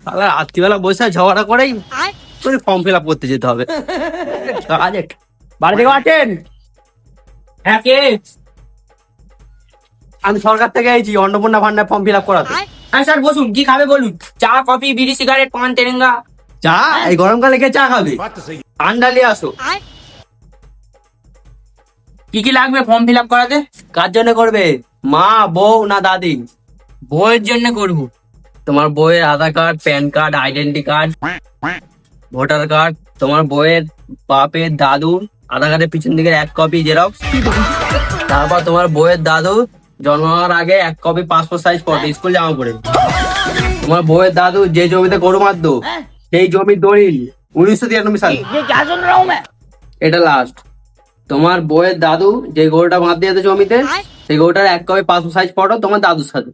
তাহলে রাত্রিবেলা বসে ঝগড়া করেই তোর ফর্ম ফিল আপ করতে যেতে হবে। বাড়ি থেকে আছেন? হ্যাঁ কে? আমি সরকার থেকে এসেছি অন্নপূর্ণা ভান্ডার ফর্ম ফিল আপ করাতে। হ্যাঁ স্যার বসুন, কি খাবে বলুন? চা, কফি, বিড়ি, সিগারেট, পান, তেরেঙ্গা? চা? এই গরমকালে কে চা খাবে? ঠান্ডা নিয়ে আসো। কি কি লাগবে ফর্ম ফিল আপ করাতে? কার জন্য করবে? মা, বউ না দাদি? বইয়ের জন্য করবো। তোমার বউয়ের আধার card, pan card, identity card, voter card, তোমার বউয়ের বাপের দাদুর আধার কার্ডের পিছন দিকে 1 কপি জেরক্স, তারপর তোমার বউয়ের দাদু জন্ম হওয়ার আগে 1 copy passport size photo, school জামা পড়ে। তোমার বউয়ের দাদু যে জমিতে গরু মারতো সেই জমির দলিল 1993 সালে। এটা লাস্ট। তোমার বউয়ের দাদু যে গরুটা বাঁধ দিয়েছে জমিতে সেই গরুটার 1 কপি পাসপোর্ট সাইজ ফটো তোমার দাদুর সাথে।